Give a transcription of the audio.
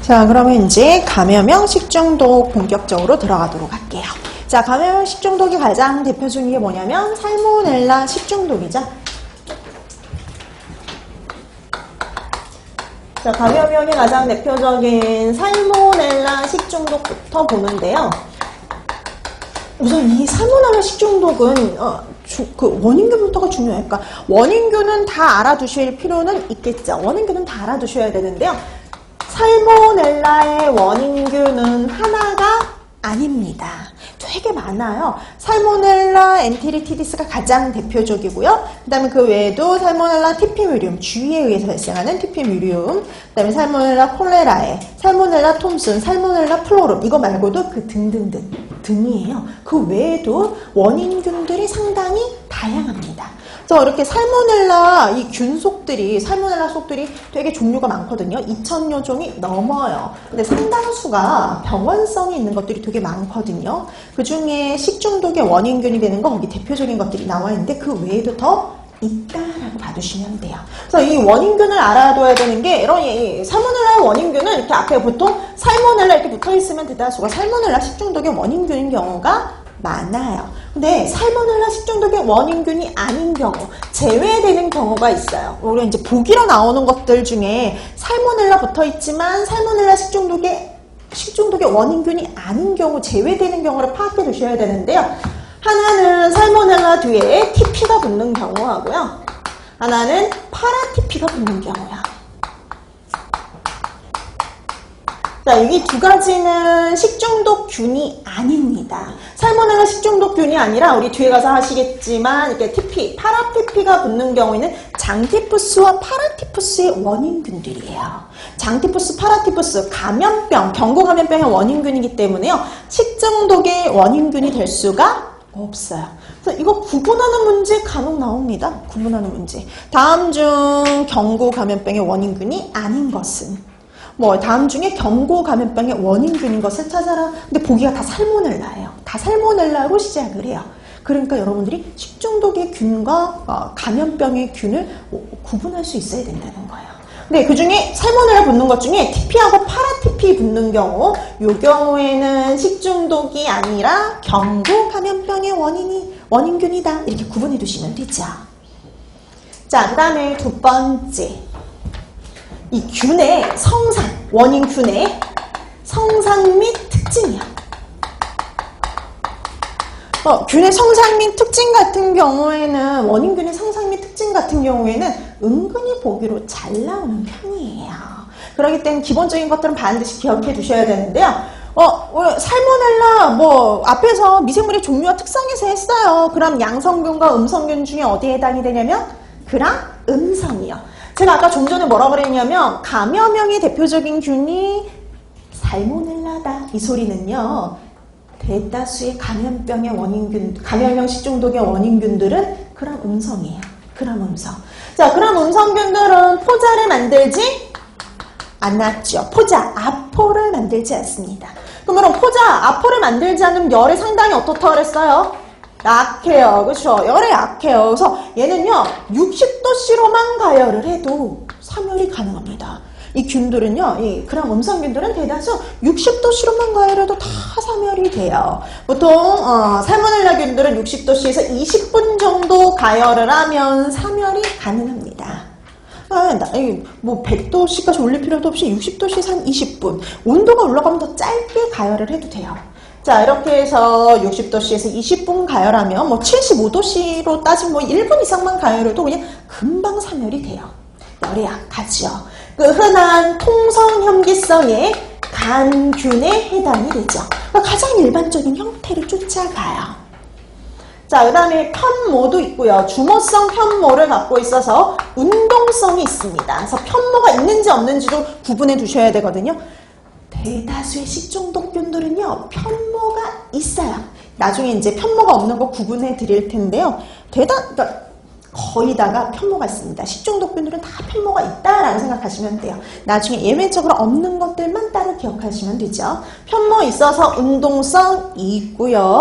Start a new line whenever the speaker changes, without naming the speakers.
자, 그러면 이제 감염형 식중독 본격적으로 들어가도록 할게요. 자, 감염형 식중독이 가장 대표적인 게 뭐냐면 살모넬라 식중독이죠. 자, 감염형이 가장 대표적인 살모넬라 식중독부터 보는데요. 우선 이 살모넬라 식중독은 그 원인균부터가 중요해요. 그러니까 원인균은 다 알아두실 필요는 있겠죠. 원인균은 다 알아두셔야 되는데요. 살모넬라의 원인균은 하나가 아닙니다. 되게 많아요. 살모넬라 엔테리티디스가 가장 대표적이고요. 그 다음에 그 외에도 살모넬라 티피뮤리움, 주위에 의해서 발생하는 티피뮤리움, 그 다음에 살모넬라 콜레라에, 살모넬라 톰슨, 살모넬라 플로름, 이거 말고도 그 등이에요. 그 외에도 원인균들이 상당히 다양합니다. 그래서 이렇게 살모넬라 이 균속들이, 살모넬라 속들이 되게 종류가 많거든요. 2000여 종이 넘어요. 근데 상당수가 병원성이 있는 것들이 되게 많거든요. 그 중에 식중독의 원인균이 되는 거, 거기 대표적인 것들이 나와 있는데 그 외에도 더 있다라고 봐주시면 돼요. 그래서 이 원인균을 알아둬야 되는 게, 이런 살모넬라의 원인균은 이렇게 앞에 보통 살모넬라 이렇게 붙어 있으면 대다수가 살모넬라 식중독의 원인균인 경우가 많아요. 근데 살모넬라 식중독의 원인균이 아닌 경우, 제외되는 경우가 있어요. 우리가 이제 보기로 나오는 것들 중에 살모넬라 붙어 있지만 살모넬라 식중독의 원인균이 아닌 경우, 제외되는 경우를 파악해 두셔야 되는데요. 하나는 살모넬라 뒤에 TP가 붙는 경우하고요. 하나는 파라TP가 붙는 경우야. 자, 여기 두 가지는 식중독균이 아닙니다. 살모넬라 식중독균이 아니라 우리 뒤에 가서 하시겠지만 이렇게 TP, 파라TP가 붙는 경우에는 장티푸스와 파라티푸스의 원인균들이에요. 장티푸스, 파라티푸스, 감염병, 경고감염병의 원인균이기 때문에요. 식중독의 원인균이 될 수가 없어요. 그래서 이거 구분하는 문제 간혹 나옵니다. 구분하는 문제. 다음 중 경고감염병의 원인균이 아닌 것은? 다음 중에 경고감염병의 원인균인 것을 찾아라. 근데 보기가 다 살모넬라예요. 다 살모넬라로 시작을 해요. 그러니까 여러분들이 식중독의 균과 감염병의 균을 구분할 수 있어야 된다는 거예요. 근데 그 중에 살모넬라 붙는 것 중에 TP하고 파라TP 붙는 경우, 이 경우에는 식중독이 아니라 경고감염병의 원인균이다. 이렇게 구분해 두시면 되죠. 자, 그 다음에 두 번째. 이 균의 성상, 원인균의 성상 및 특징이야. 균의 성상 및 특징 같은 경우에는, 원인균의 성상 및 특징 같은 경우에는 은근히 보기로 잘 나오는 편이에요. 그렇기 때문에 기본적인 것들은 반드시 기억해 두셔야 되는데요. 살모넬라, 앞에서 미생물의 종류와 특성에서 했어요. 그럼 양성균과 음성균 중에 어디에 해당이 되냐면, 그랑 음성이요. 제가 아까 좀 전에 뭐라 그랬냐면, 감염형의 대표적인 균이 살모넬라다. 이 소리는요, 대다수의 감염병의 원인균, 감염형 식중독의 원인균들은 그람 음성이에요. 그람 음성. 자, 그람 음성균들은 포자를 만들지 않았죠. 포자, 아포를 만들지 않습니다. 그러면 포자, 아포를 만들지 않으면 열에 상당히 어떻다 그랬어요? 약해요. 그렇죠? 열에 약해요. 그래서 얘는요, 60도씨로만 가열을 해도 사멸이 가능합니다. 이 균들은요, 이 그람 음성균들은 대다수 60도씨로만 가열해도 다 사멸이 돼요. 보통 살모넬라 균들은 60도씨에서 20분 정도 가열을 하면 사멸이 가능합니다. 100도씨까지 올릴 필요도 없이 60도씨에서 한 20분. 온도가 올라가면 더 짧게 가열을 해도 돼요. 자, 이렇게 해서 60도씨에서 20분 가열하면 75도씨로 따지면 1분 이상만 가열해도 그냥 금방 사멸이 돼요. 열에 약하죠. 그 흔한 통성염기성의 간균에 해당이 되죠. 가장 일반적인 형태를 쫓아가요. 자, 그 다음에 편모도 있고요. 주모성 편모를 갖고 있어서 운동성이 있습니다. 그래서 편모가 있는지 없는지도 구분해 두셔야 되거든요. 대다수의 식중독균들은요, 편모가 있어요. 나중에 이제 편모가 없는 거 구분해 드릴 텐데요. 그러니까 거의 다가 편모가 있습니다. 식중독균들은 다 편모가 있다라고 생각하시면 돼요. 나중에 예외적으로 없는 것들만 따로 기억하시면 되죠. 편모 있어서 운동성이 있고요.